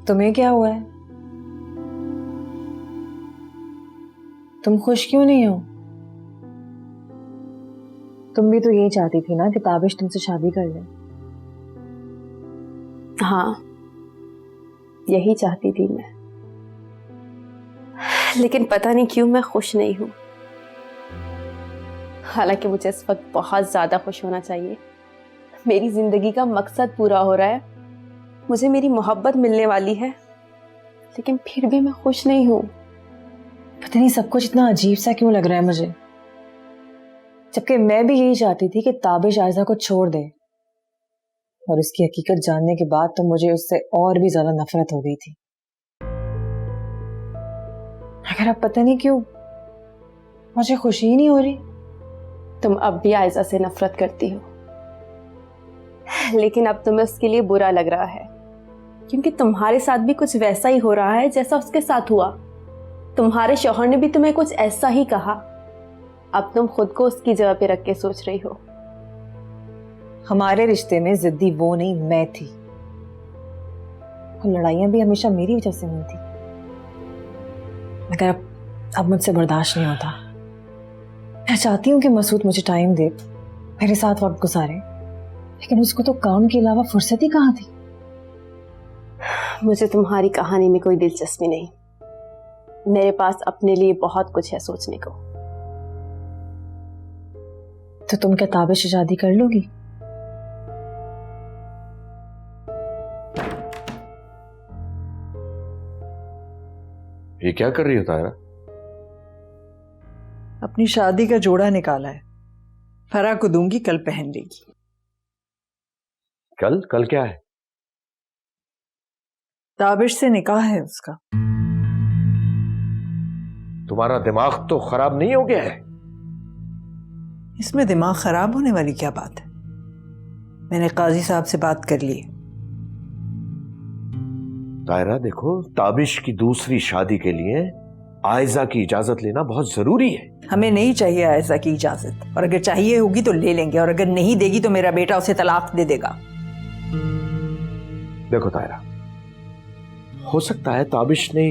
तुम्हें क्या हुआ है? तुम खुश क्यों नहीं हो? तुम भी तो यही चाहती थी ना कि ताबिश तुमसे शादी कर ले। हाँ, यही चाहती थी मैं, लेकिन पता नहीं क्यों मैं खुश नहीं हूं। हालांकि मुझे इस वक्त बहुत ज्यादा खुश होना चाहिए। मेरी जिंदगी का मकसद पूरा हो रहा है, मुझे मेरी मोहब्बत मिलने वाली है, लेकिन फिर भी मैं खुश नहीं हूं। पता नहीं सब कुछ इतना अजीब सा क्यों लग रहा है मुझे, जबकि मैं भी यही चाहती थी कि ताबिश आयजा को छोड़ दे, और इसकी हकीकत जानने के बाद तो मुझे उससे और भी ज्यादा नफरत हो गई थी। अगर अब पता नहीं क्यों मुझे खुशी ही नहीं हो रही। तुम अब भी आयजा से नफरत करती हो, लेकिन अब तुम्हें उसके लिए बुरा लग रहा है, क्योंकि तुम्हारे साथ भी कुछ वैसा ही हो रहा है जैसा उसके साथ हुआ। तुम्हारे शौहर ने भी तुम्हें कुछ ऐसा ही कहा। अब तुम खुद को उसकी जगह पे रख के सोच रही हो। हमारे रिश्ते में जिद्दी वो नहीं, मैं थी, और लड़ाइयां भी हमेशा मेरी वजह से हुई थी। मगर अब मुझसे बर्दाश्त नहीं होता। मैं चाहती हूँ कि मसूद मुझे टाइम दे, मेरे साथ वक्त गुजारे, लेकिन उसको तो काम के अलावा फुर्सत ही कहाँ थी। मुझे तुम्हारी कहानी में कोई दिलचस्पी नहीं। मेरे पास अपने लिए बहुत कुछ है सोचने को। तो तुम क्या ताबिश से शादी कर लोगी? ये क्या कर रही हो तायरा? अपनी शादी का जोड़ा निकाला है, फरा को दूंगी, कल पहन लेगी। कल? कल क्या है? ताबिश से निकाह है उसका। तुम्हारा दिमाग तो खराब नहीं हो गया है? इसमें दिमाग खराब होने वाली क्या बात है? मैंने काजी साहब से बात कर ली। तायरा देखो, ताबिश की दूसरी शादी के लिए आयजा की इजाजत लेना बहुत जरूरी है। हमें नहीं चाहिए आयजा की इजाजत, और अगर चाहिए होगी तो ले लेंगे, और अगर नहीं देगी तो मेरा बेटा उसे तलाक दे देगा। देखो तायरा, हो सकता है ताबिश ने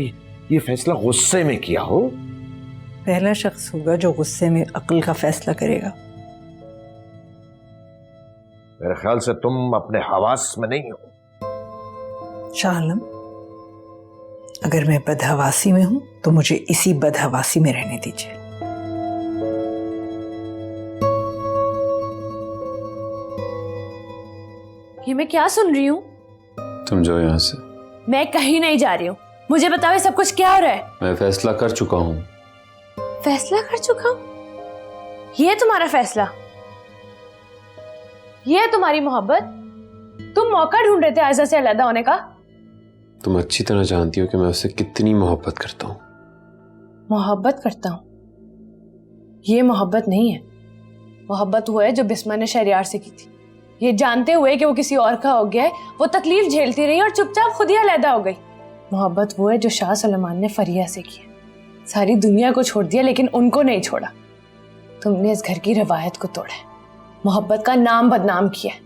ये फैसला गुस्से में किया हो। पहला शख्स होगा जो गुस्से में अक्ल का फैसला करेगा। मेरे ख्याल से तुम अपने हवास में नहीं हो। शाह आलम, अगर मैं बदहवासी में हूं तो मुझे इसी बदहवासी में रहने दीजिए। ये मैं क्या सुन रही हूँ? तुम जाओ यहाँ से। मैं कहीं नहीं जा रही हूँ। मुझे बताओ ये सब कुछ क्या हो रहा है? मैं फैसला कर चुका हूँ। फैसला कर चुका हूँ? ये तुम्हारा फैसला? ये है तुम्हारी मोहब्बत? तुम मौका ढूंढ रहे थे आयजा से अलग होने का? तुम अच्छी तरह जानती हो कि मैं उससे कितनी मोहब्बत करता हूँ। मोहब्बत करता हूँ? ये मोहब्बत नहीं है। मोहब्बत वो है जो बिस्मा ने शहरियार से की थी, ये जानते हुए कि वो किसी और का हो गया है। वो तकलीफ झेलती रही और चुपचाप खुद ही अलहदा हो गई। मोहब्बत वो है जो शाह सलमान ने फरिया से की है। सारी दुनिया को छोड़ दिया लेकिन उनको नहीं छोड़ा। तुमने इस घर की रवायत को तोड़ा है, मोहब्बत का नाम बदनाम किया है।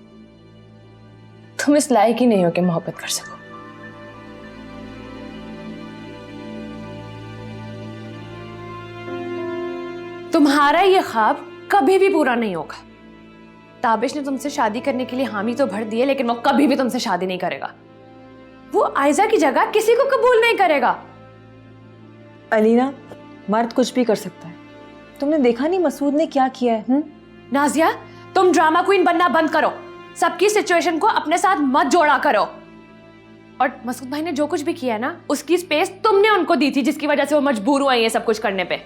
तुम इस लायक ही नहीं हो कि मोहब्बत कर सको। तुम्हारा ये ख्वाब कभी भी पूरा नहीं होगा। ताबिश ने तुमसे शादी करने के लिए हामी तो भर दिए, लेकिन वो कभी भी तुमसे शादी नहीं करेगा। वो आयजा की जगह किसी को कबूल नहीं करेगा। अलीना, मर्द कुछ भी कर सकता है। तुमने देखा नहीं मसूद ने क्या किया है? नाजिया, तुम ड्रामा क्वीन बनना बंद करो। सबकी सिचुएशन को अपने साथ मत जोड़ा करो। और मसूद भाई ने जो कुछ भी किया है ना, उसकी स्पेस तुमने उनको दी थी, जिसकी वजह से वो मजबूर हुए ये सब कुछ करने पे।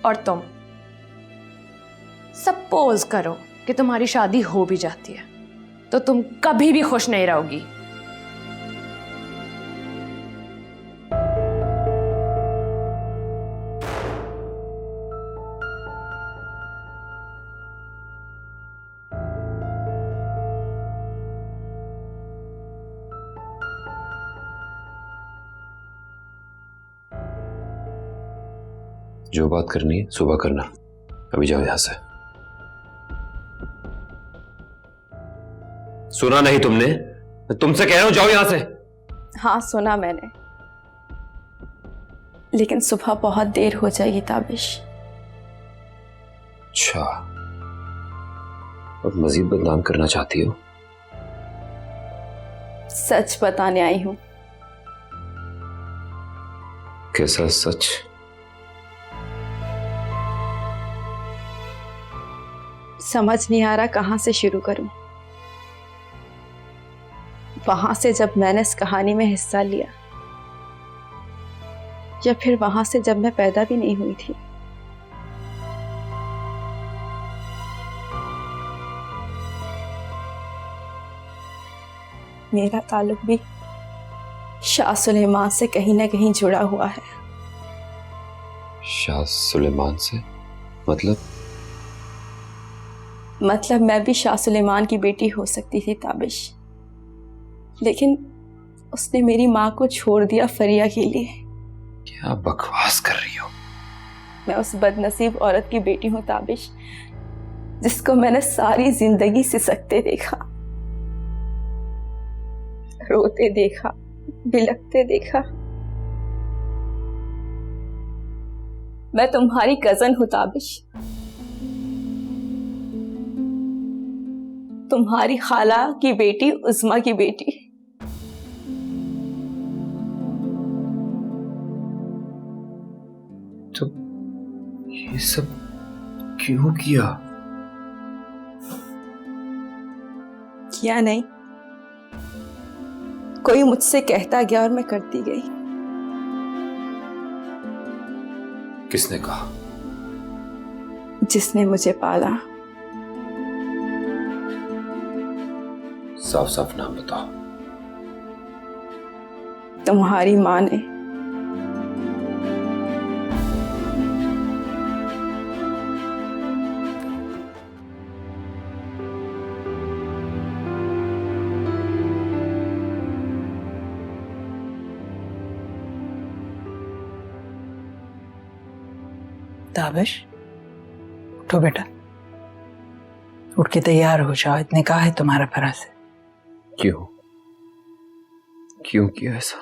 और तुम सपोज करो कि तुम्हारी शादी हो भी जाती है, तो तुम कभी भी खुश नहीं रहोगी। जो बात करनी है सुबह करना, अभी जाओ यहां से। सुना नहीं तुमने? तुमसे कह रहा हूं जाओ यहां से। हाँ सुना मैंने, लेकिन सुबह बहुत देर हो जाएगी ताबिश। अच्छा, और मजीद बदनाम करना चाहती हो? सच बताने आई हूं। कैसा सच? समझ नहीं आ रहा कहां से शुरू करूं। वहां से जब मैंने इस कहानी में हिस्सा लिया, या फिर वहां से जब मैं पैदा भी नहीं हुई थी। मेरा ताल्लुक भी शाह सुलेमान से कहीं ना कहीं जुड़ा हुआ है। शाह सुलेमान से? मतलब मैं भी शाह सुलेमान की बेटी हो सकती थी ताबिश, लेकिन उसने मेरी माँ को छोड़ दिया फरिया के लिए। क्या बकवास कर रही हो? मैं उस बदनसीब औरत की बेटी हूँ ताबिश, जिसको मैंने सारी जिंदगी सिसकते देखा, रोते देखा, बिलखते देखा। मैं तुम्हारी कजन हूँ ताबिश, तुम्हारी खाला की बेटी, उस्मा की बेटी। तो ये सब क्यों किया? किया नहीं, कोई मुझसे कहता गया और मैं करती गई। किसने कहा? जिसने मुझे पाला। साफ साफ नाम बताओ। तुम्हारी माँ ने। ताबिश, उठो बेटा, उठ के तैयार हो जाओ। इतने कहा है तुम्हारा फराज है। क्यों क्यों किया ऐसा?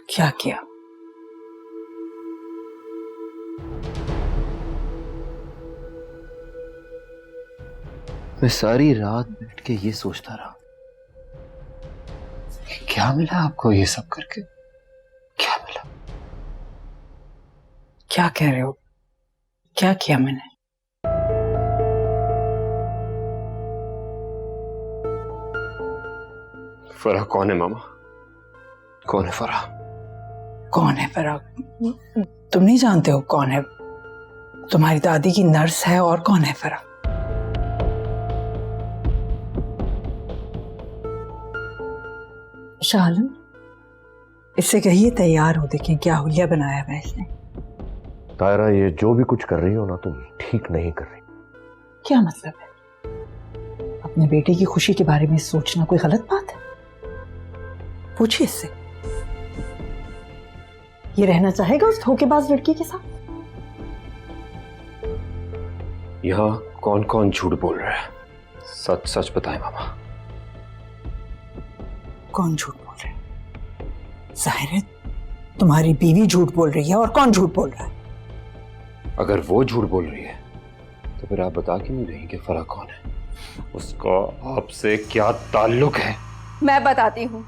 क्या किया? मैं सारी रात बैठ के ये सोचता रहा, क्या मिला आपको ये सब करके? क्या मिला? क्या कह रहे हो? क्या किया मैंने? फराह कौन है मामा? कौन है फराह? कौन है फराह? तुम नहीं जानते हो कौन है? तुम्हारी दादी की नर्स है। और कौन है फराह? शाह आलम, इससे कहिए तैयार हो, देखें क्या हुलिया बनाया है इसने। तायरा, ये जो भी कुछ कर रही हो ना तुम, ठीक नहीं कर रही। क्या मतलब है? अपने बेटे की खुशी के बारे में सोचना कोई गलत बात है? पूछिए इससे, ये रहना चाहेगा उस धोखेबाज लड़की के साथ? यहां कौन कौन झूठ बोल रहा है? सच सच बताएं मामा। कौन झूठ बोल रहा है? जाहिर है तुम्हारी बीवी झूठ बोल रही है। और कौन झूठ बोल रहा है? अगर वो झूठ बोल रही है तो फिर आप बता क्यों नहीं रही कि फराह कौन है? उसका आपसे क्या ताल्लुक है? मैं बताती हूँ।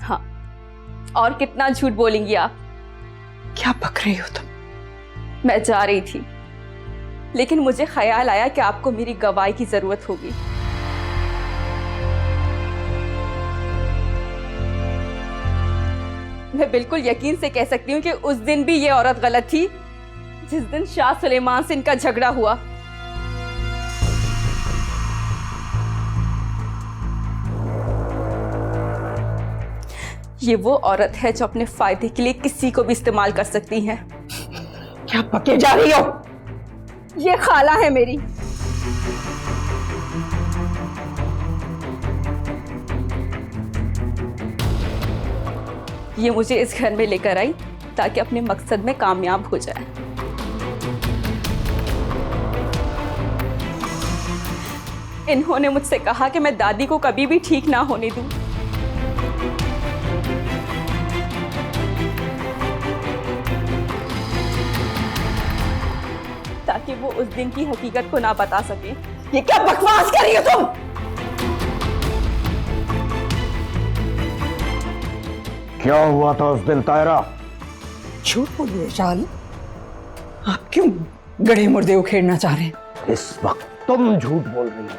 हाँ, और कितना झूठ बोलेंगी आप? क्या बक रही हो तुम? मैं जा रही थी, लेकिन मुझे ख्याल आया कि आपको मेरी गवाही की जरूरत होगी। मैं बिल्कुल यकीन से कह सकती हूँ कि उस दिन भी ये औरत गलत थी, जिस दिन शाह सुलेमान से इनका झगड़ा हुआ। ये वो औरत है जो अपने फायदे के लिए किसी को भी इस्तेमाल कर सकती है। क्या बके जा रही हो? ये खाला है मेरी। ये मुझे इस घर में लेकर आई ताकि अपने मकसद में कामयाब हो जाए। इन्होंने मुझसे कहा कि मैं दादी को कभी भी ठीक ना होने दूं। ताकि वो उस दिन की हकीकत को ना बता सके। ये क्या बकवास कर रही हो तुम? क्या हुआ था उस दिन तायरा? झूठ बोलिए शाल। आप क्यों गड़े मुर्दे उखेड़ना चाह रहे हैं? इस वक्त तुम झूठ बोल रही हो।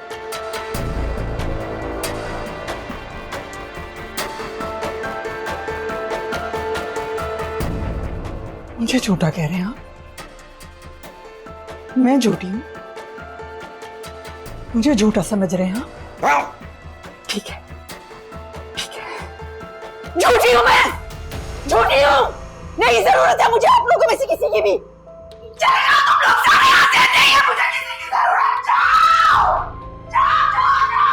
मुझे झूठा कह रहे हैं आप? मैं झूठी हूं? मुझे झूठा समझ रहे हैं आप? ठीक है, ठीक है। झूठी हूं मैं, झूठी हूं। नहीं जरूरत है मुझे आप लोगों में से किसी की भी। चले जाओ तुम लोग सारे यहाँ से। नहीं है मुझे किसी की जरूरत। जाओ, जाओ, जाओ, जाओ।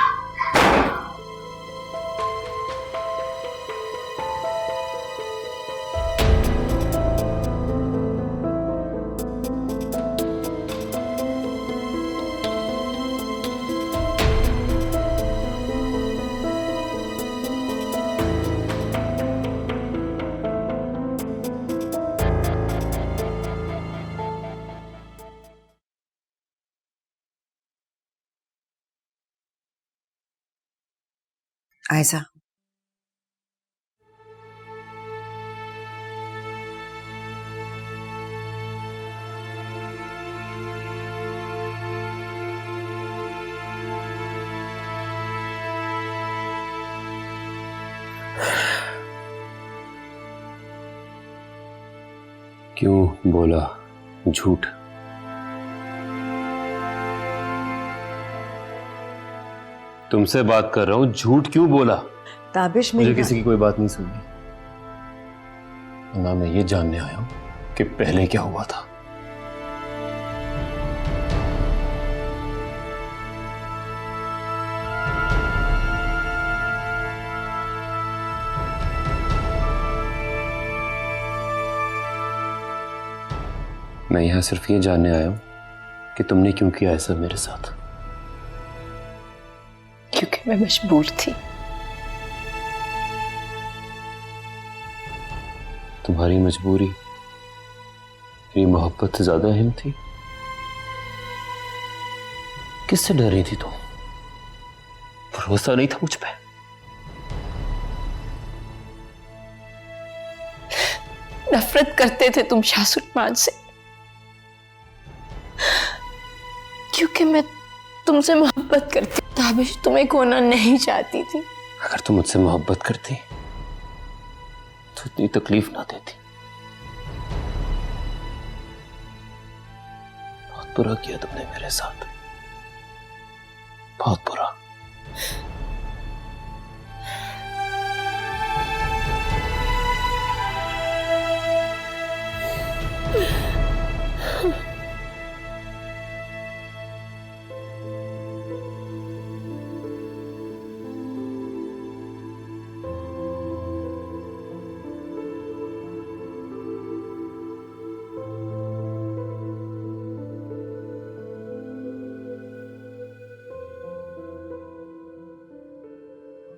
आयजा, क्यों बोला झूठ? तुमसे बात कर रहा हूं, झूठ क्यों बोला? ताबिश मुझे मेरी किसी की कोई बात नहीं सुननी। ना मैं ये जानने आया हूं कि पहले क्या हुआ था। मैं यहां सिर्फ ये जानने आया हूं कि तुमने क्यों किया ऐसा मेरे साथ। क्योंकि मैं मजबूर थी। तुम्हारी मजबूरी मेरी मोहब्बत से ज्यादा अहम थी? किससे डर रही थी तुम? भरोसा नहीं था मुझ पे? नफरत करते थे तुम शाह सुलेमान से, क्योंकि मैं तुमसे मोहब्बत करती। ताबिश तुम्हें खोना नहीं चाहती थी। अगर तुम मुझसे मोहब्बत करती तो इतनी तकलीफ ना देती। बहुत बुरा किया तुमने मेरे साथ, बहुत बुरा।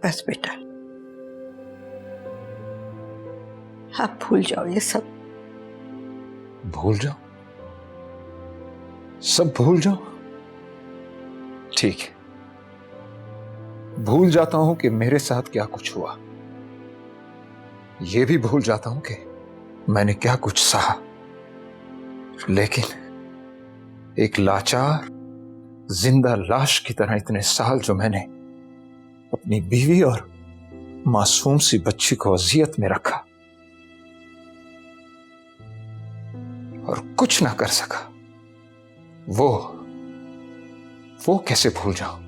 बस बेटा, आप भूल जाओ ये सब। भूल जाओ? सब भूल जाओ? ठीक है, भूल जाता हूं कि मेरे साथ क्या कुछ हुआ। यह भी भूल जाता हूं कि मैंने क्या कुछ सहा। लेकिन एक लाचार जिंदा लाश की तरह इतने साल जो मैंने अपनी बीवी और मासूम सी बच्ची को अजियत में रखा और कुछ ना कर सका, वो कैसे भूल जाऊं?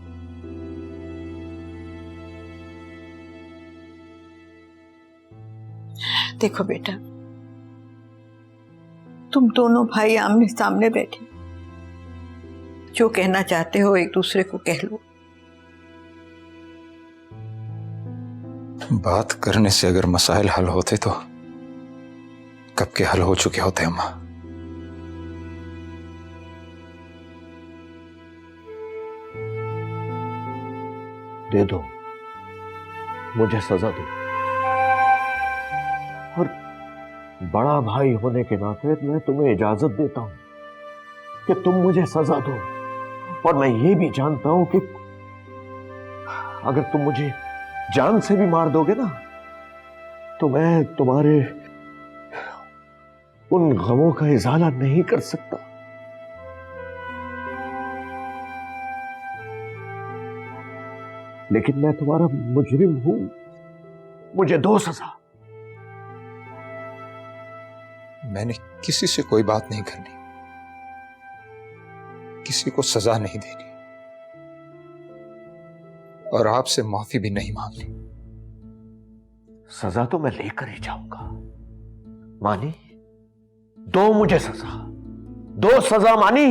देखो बेटा, तुम दोनों भाई आमने सामने बैठे, जो कहना चाहते हो एक दूसरे को कह लो। बात करने से अगर मसाइल हल होते तो कब के हल हो चुके होते अम्मा। दे दो, मुझे सजा दो। और बड़ा भाई होने के नाते मैं तुम्हें इजाजत देता हूं कि तुम मुझे सजा दो। और मैं ये भी जानता हूं कि अगर तुम मुझे जान से भी मार दोगे ना, तो मैं तुम्हारे उन गमों का इजाला नहीं कर सकता। लेकिन मैं तुम्हारा मुजरिम हूं, मुझे दो सजा। मैंने किसी से कोई बात नहीं करनी, किसी को सजा नहीं देनी, और आपसे माफी भी नहीं मांगनी। सजा तो मैं लेकर ही जाऊंगा। मानी, दो मुझे सजा, दो सजा मानी।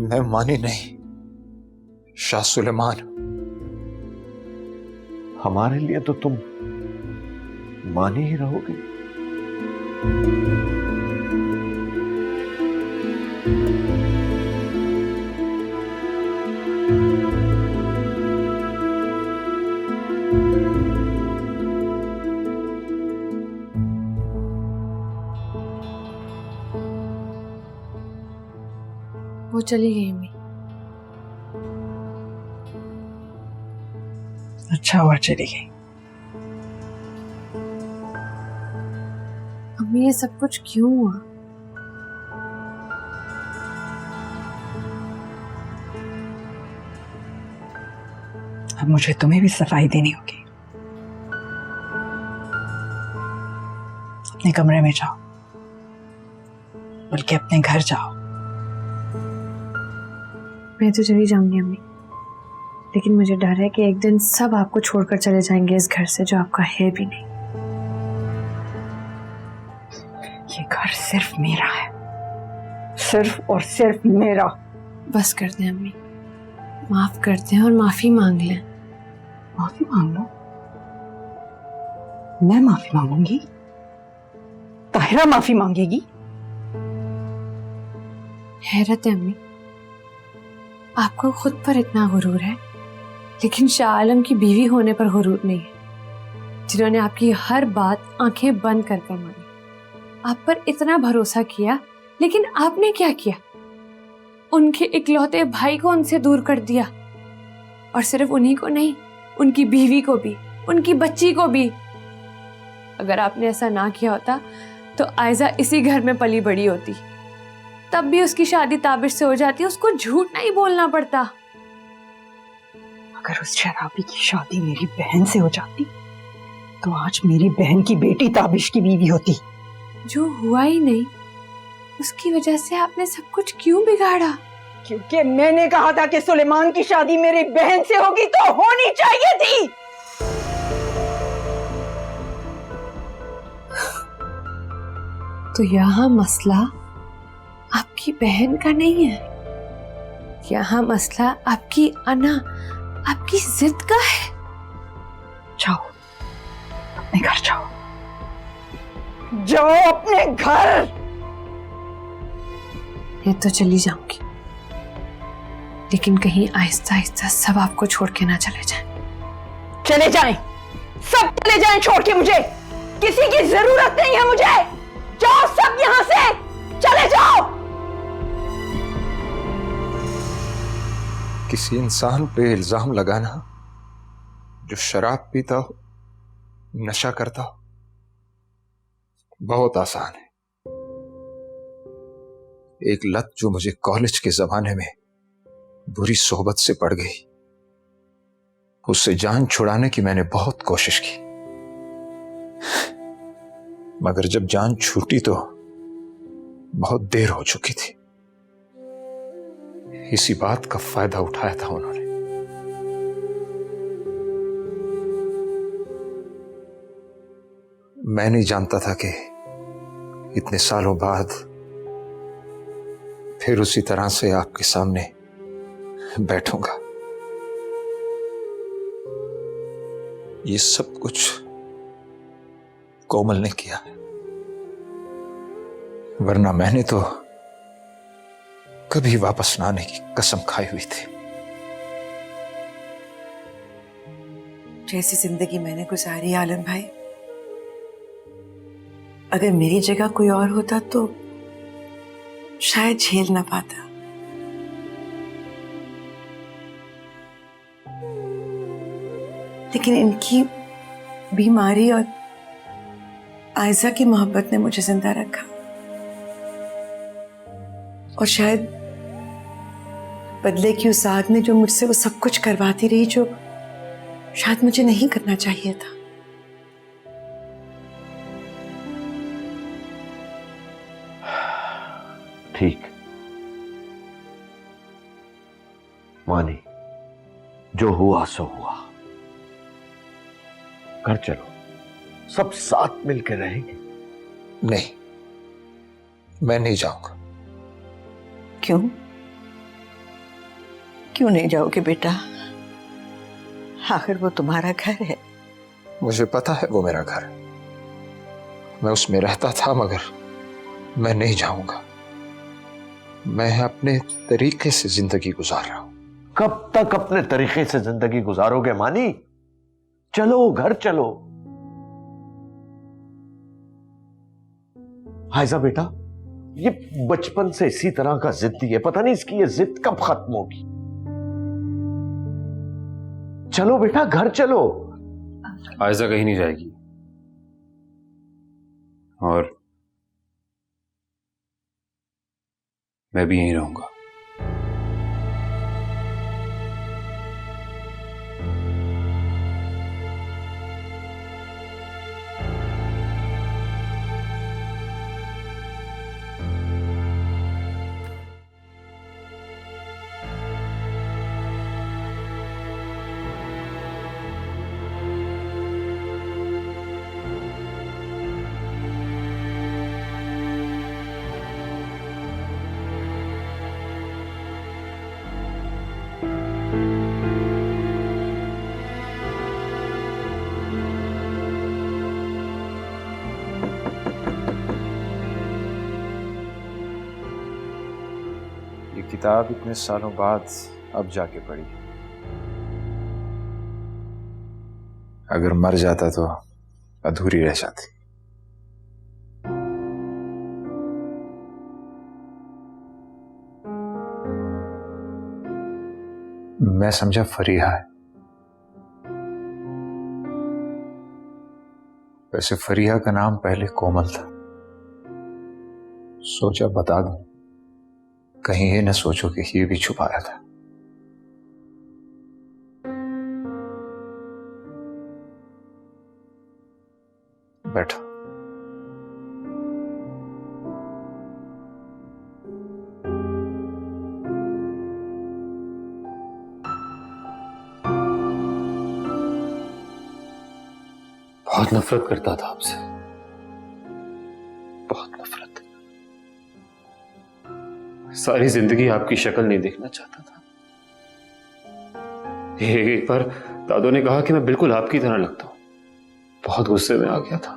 मैं मानी नहीं, शाह सुलेमान। हमारे लिए तो तुम मानी ही रहोगे। वो चली गई अम्मी। अच्छा हुआ चली गई। अम्मी, ये सब कुछ क्यों हुआ? अब मुझे तुम्हें भी सफाई देनी होगी। अपने कमरे में जाओ, बल्कि अपने घर जाओ। मैं तो चली जाऊंगी अम्मी, लेकिन मुझे डर है कि एक दिन सब आपको छोड़कर चले जाएंगे इस घर से, जो आपका है भी नहीं। ये घर सिर्फ मेरा है, सिर्फ और सिर्फ मेरा। बस कर दें अम्मी, माफ कर दें और माफी मांग लें। माफी मांग लो? मैं माफी मांगूंगी? ताहिरा माफी मांगेगी? हैरत है अम्मी, आपको खुद पर इतना गुरूर है, लेकिन शाह आलम की बीवी होने पर गुरूर नहीं है, जिन्होंने आपकी हर बात आंखें बंद कर कर मानी, आप पर इतना भरोसा किया, लेकिन आपने क्या किया? उनके इकलौते भाई को उनसे दूर कर दिया, और सिर्फ उन्हीं को नहीं, उनकी बीवी को भी, उनकी बच्ची को भी। अगर आपने ऐसा ना किया होता तो आयजा इसी घर में पली बड़ी होती, तब भी उसकी शादी ताबिश से हो जाती, उसको झूठ नहीं बोलना पड़ता। अगर उस शराबी की शादी मेरी बहन से हो जाती तो आज मेरी बहन की बेटी ताबिश की बीवी होती। जो हुआ ही नहीं, उसकी वजह से आपने सब कुछ क्यों बिगाड़ा? क्योंकि मैंने कहा था कि सुलेमान की शादी मेरी बहन से होगी तो होनी चाहिए थी। तो यहाँ मसला आपकी बहन का नहीं है, यहाँ मसला आपकी अना, आपकी जिद का है। जाओ अपने घर, जाओ जाओ अपने घर। मैं तो चली जाऊंगी, लेकिन कहीं आहिस्ता आहिस्ता सब आपको छोड़ के ना चले जाएं। चले जाएं, सब चले जाएं छोड़ के मुझे। किसी की जरूरत नहीं है मुझे। जाओ सब यहां से, चले जाओ। किसी इंसान पे इल्जाम लगाना जो शराब पीता हो, नशा करता हो, बहुत आसान है। एक लत जो मुझे कॉलेज के जमाने में बुरी सोहबत से पड़ गई, उससे जान छुड़ाने की मैंने बहुत कोशिश की, मगर जब जान छूटी तो बहुत देर हो चुकी थी। इसी बात का फायदा उठाया था उन्होंने। मैं नहीं जानता था कि इतने सालों बाद फिर उसी तरह से आपके सामने बैठूंगा। ये सब कुछ कोमल ने किया है, वरना मैंने तो कभी वापस ना आने की कसम खाई हुई थी। जैसी जिंदगी मैंने गुजारी आलम भाई, अगर मेरी जगह कोई और होता तो शायद झेल ना पाता। लेकिन इनकी बीमारी और आयजा की मोहब्बत ने मुझे जिंदा रखा, और शायद बदले की उस आग ने जो मुझसे वो सब कुछ करवाती रही जो शायद मुझे नहीं करना चाहिए था। ठीक, मानी, जो हुआ सो हुआ। घर चलो, सब साथ मिलकर रहेंगे। नहीं, मैं नहीं जाऊंगा। क्यों? क्यों नहीं जाओगे बेटा? आखिर वो तुम्हारा घर है। मुझे पता है वो मेरा घर है, मैं उसमें रहता था, मगर मैं नहीं जाऊंगा। मैं अपने तरीके से जिंदगी गुजार रहा हूं। कब तक अपने तरीके से जिंदगी गुजारोगे मानी? चलो, घर चलो। हाइजा बेटा, ये बचपन से इसी तरह का जिद्दी है, पता नहीं इसकी ये जिद कब खत्म होगी। चलो बेटा, घर चलो। आयजा कहीं नहीं जाएगी, और मैं भी यहीं रहूंगा। ये किताब इतने सालों बाद अब जाके पढ़ी। अगर मर जाता तो अधूरी रह जाती। मैं समझा फरीहा है, वैसे फरीहा का नाम पहले कोमल था। सोचा बता दूं, कहीं ये न सोचो कि ये भी छुपाया था। बैठो। बहुत नफरत करता था आपसे, बहुत नफरत। सारी जिंदगी आपकी शक्ल नहीं देखना चाहता था। एक बार दादो ने कहा कि मैं बिल्कुल आपकी तरह लगता हूं, बहुत गुस्से में आ गया था।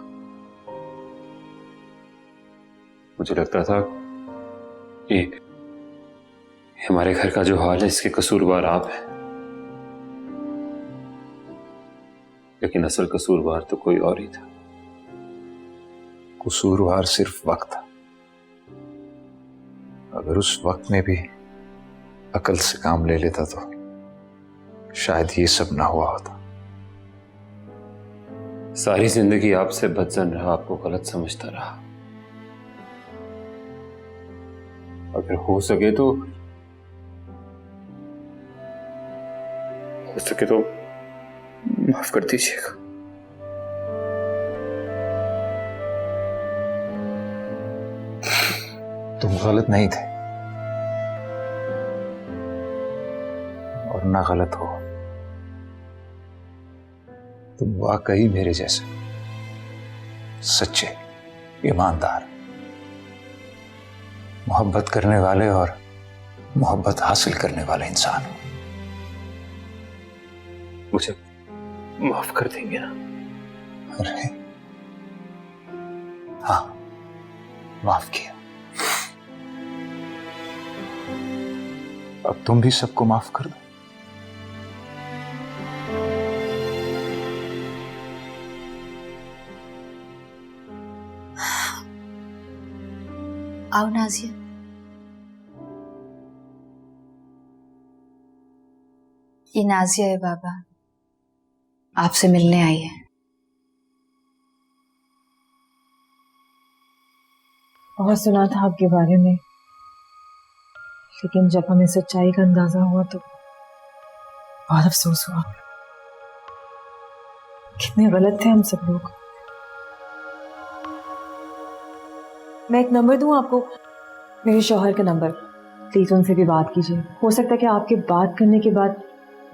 मुझे लगता था कि हमारे घर का जो हाल है इसके कसूरवार आप हैं, लेकिन असल कसूरवार तो कोई और ही था। कसूरवार सिर्फ वक्त था। अगर उस वक्त में भी अकल से काम ले लेता तो शायद ये सब ना हुआ होता। सारी जिंदगी आपसे बदजन रहा, आपको गलत समझता रहा। अगर हो सके तो माफ कर दीजिएगा। तुम गलत नहीं थे और ना गलत हो। तुम वाकई मेरे जैसे सच्चे, ईमानदार, मोहब्बत करने वाले और मोहब्बत हासिल करने वाले इंसान हो। मुझे माफ कर देंगे ना? अरे हाँ, माफ किया। अब तुम भी सबको माफ कर दो। आओ नाजिया। ये नाजिया है बाबा, आपसे मिलने आई है। बहुत सुना था आपके बारे में, लेकिन जब हमें सच्चाई का अंदाजा हुआ तो बहुत अफसोस हुआ। कितने गलत थे हम सब लोग। मैं एक नंबर दूं आपको, मेरे शौहर का नंबर, प्लीज उनसे भी बात कीजिए। हो सकता है कि आपके बात करने के बाद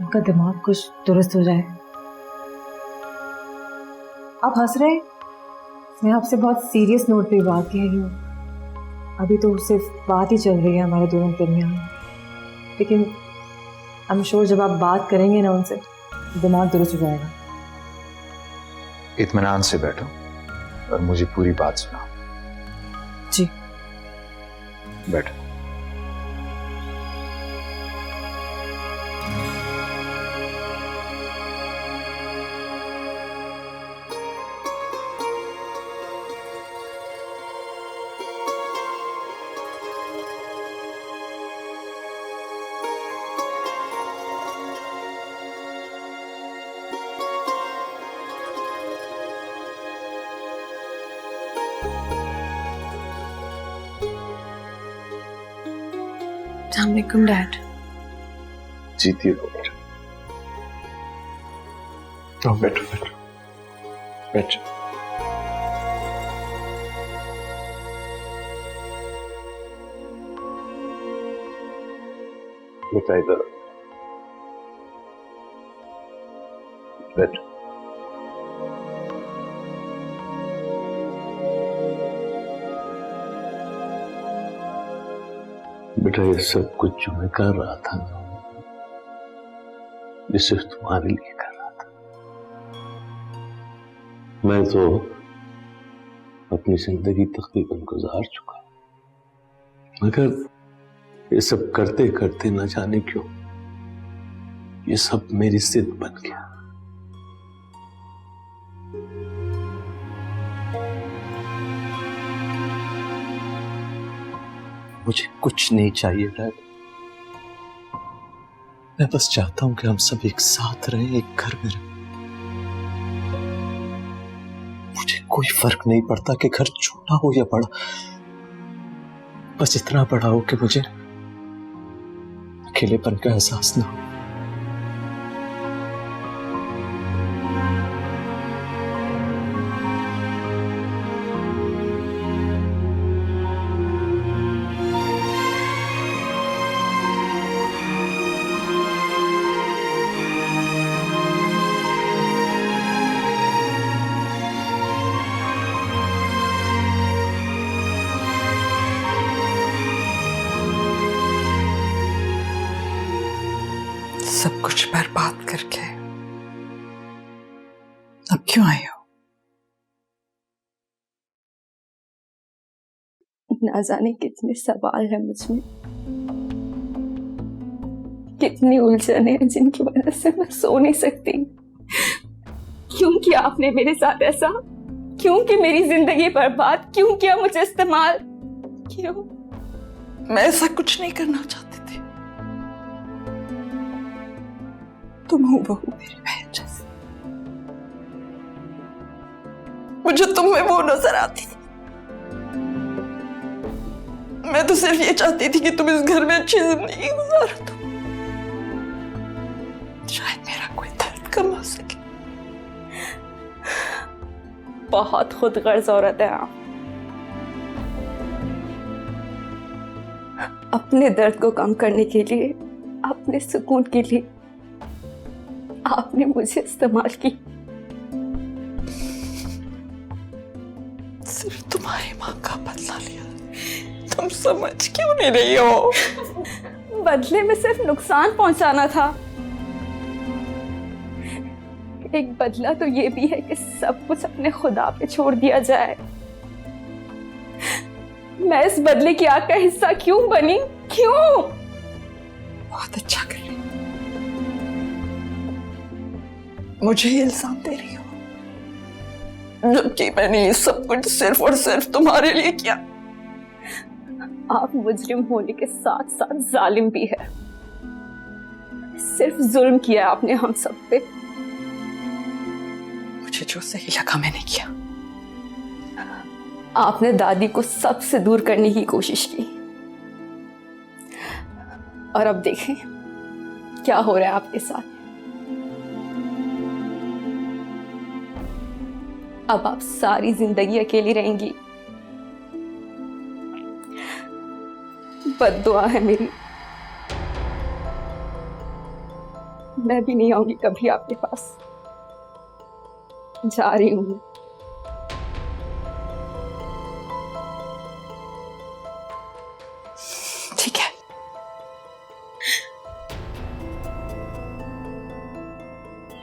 उनका दिमाग कुछ दुरुस्त हो जाए। आप हंस रहे हैं? मैं आपसे बहुत सीरियस नोट पे बात कह रही हूँ। अभी तो सिर्फ बात ही चल रही है हमारे दोनों के दरमियान, लेकिन आई एम श्योर जब आप बात करेंगे ना उनसे, दिमाग दुरुस्त हो जाएगा। इत्मीनान से बैठो और मुझे पूरी बात सुनाओ। जी बैठो। अस्सलामुअलैकुम डैड। जीती रहो बेटा। बैठो बैठो बैठो। बेटा इधर बैठो। बेटा ये सब कुछ जो मैं कर रहा था ना, ये सिर्फ तुम्हारे लिए कर रहा था। मैं तो अपनी जिंदगी तकरीबन गुजार चुका, मगर ये सब करते करते न जाने क्यों ये सब मेरी जिद बन गया। मुझे कुछ नहीं चाहिए डैड, मैं बस चाहता हूं कि हम सब एक साथ रहें, एक घर में रहें। मुझे कोई फर्क नहीं पड़ता कि घर छोटा हो या बड़ा, बस इतना बड़ा हो कि मुझे अकेलेपन का एहसास ना हो। सब कुछ बर्बाद करके अब क्यों आए हो? ना जाने कितने सवाल है मुझमें, कितनी उलझन है जिनकी वजह से मैं सो नहीं सकती। क्यों किया आपने मेरे साथ ऐसा? क्यों की मेरी जिंदगी बर्बाद? क्यों किया मुझे इस्तेमाल? क्यों? मैं ऐसा कुछ नहीं करना चाहती थी। तुम हो बहू मेरी बहन जैसी, मुझे तुम में वो नजर आती थी। मैं तो सिर्फ ये चाहती थी कि तुम इस घर में अच्छी जिंदगी गुजारो। तुम शायद मेरा कोई दर्द कम हो सके। बहुत खुदगर्ज औरत है आप। अपने दर्द को कम करने के लिए, अपने सुकून के लिए आपने मुझे इस्तेमाल की। सिर्फ तुम्हारी माँ का बदला लिया, तुम समझ क्यों नहीं रही हो? बदले में सिर्फ नुकसान पहुंचाना था। एक बदला तो ये भी है कि सब कुछ अपने खुदा पे छोड़ दिया जाए। मैं इस बदले की आग का हिस्सा क्यों बनी? क्यों? बहुत अच्छा कर रही हो। मुझे इल्जाम दे रही हो, जबकि मैंने ये सब कुछ सिर्फ और सिर्फ तुम्हारे लिए किया। आप मुजरिम होने के साथ साथ जालिम भी है। सिर्फ जुल्म किया आपने हम सब पे। मुझे जो सही लगा मैंने किया। आपने दादी को सबसे दूर करने की कोशिश की और अब देखें क्या हो रहा है आपके साथ। अब आप सारी जिंदगी अकेली रहेंगी। बद्दुआ है मेरी। मैं भी नहीं आऊंगी कभी आपके पास। जा रही हूं मैं। ठीक है,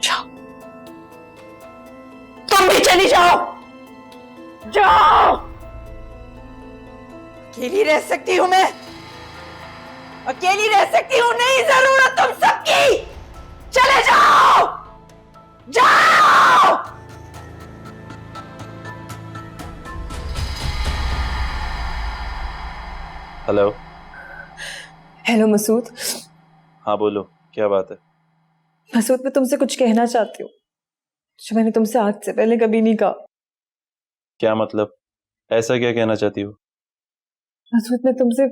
जाओ, तुम भी चली जाओ। जाओ, अकेली रह सकती हूं मैं, अकेली रह सकती हूं। नहीं जरूरत तुम सबकी। चले जाओ, जाओ। हेलो। हेलो मसूद। हाँ बोलो, क्या बात है? मसूद, मैं तुमसे कुछ कहना चाहती हूँ जो मैंने तुमसे आज से पहले कभी नहीं कहा। क्या मतलब? ऐसा क्या कहना चाहती हो? मसूद, मैं तुमसे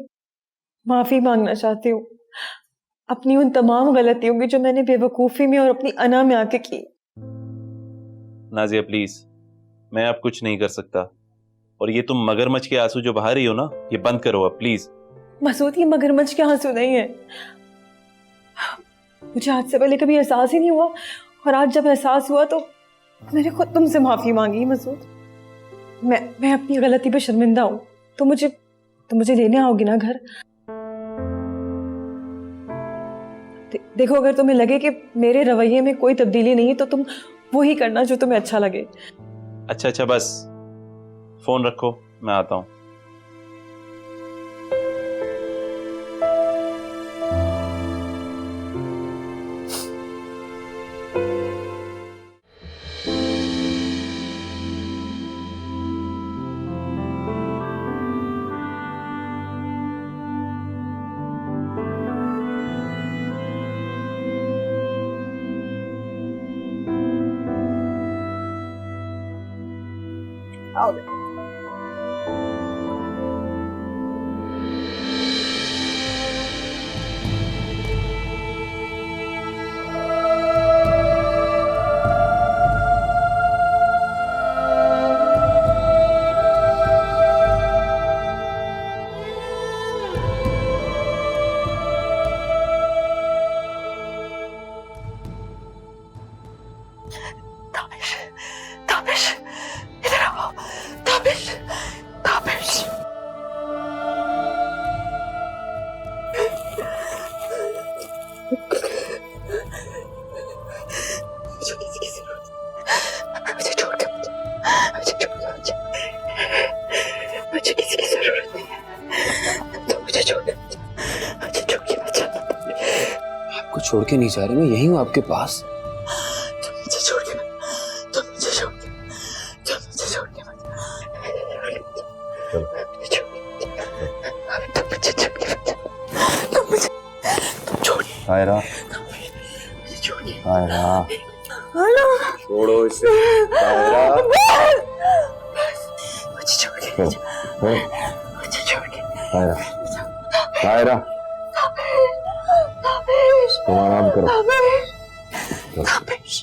माफी मांगना चाहती हूँ अपनी उन तमाम गलतियों की जो मैंने बेवकूफी में और अपनी अना में आके की। नाजिया प्लीज, मैं अब कुछ नहीं कर सकता। और ये तुम मगरमच्छ के आंसू जो बहा रही हो ना, ये बंद करो अब प्लीज। मसूद, ये मगरमच्छ के आंसू नहीं है। मुझे आज से पहले कभी एहसास ही नहीं हुआ और आज जब एहसास हुआ तो मैंने खुद तुमसे माफी मांगी। मसूद, मैं अपनी गलती पे शर्मिंदा हूँ। तो मुझे लेने आओगी ना घर? देखो, अगर तुम्हें लगे कि मेरे रवैये में कोई तब्दीली नहीं है तो तुम वो ही करना जो तुम्हें अच्छा लगे। अच्छा बस फोन रखो, मैं आता हूं। छोड़ के नहीं जा रहे, मैं यही हूँ आपके पास। तुम मुझे छोड़ के मत, तुम मुझे छोड़ के मत, तुम मुझे छोड़ के मत, तुम मुझे छोड़ के मत, तुम छोड़। तायरा, तायरा, छोड़ो इसे। तायरा, मुझे छोड़ के, मुझे छोड़ के। तायरा, तायरा, तुम आराम करो। तापेश,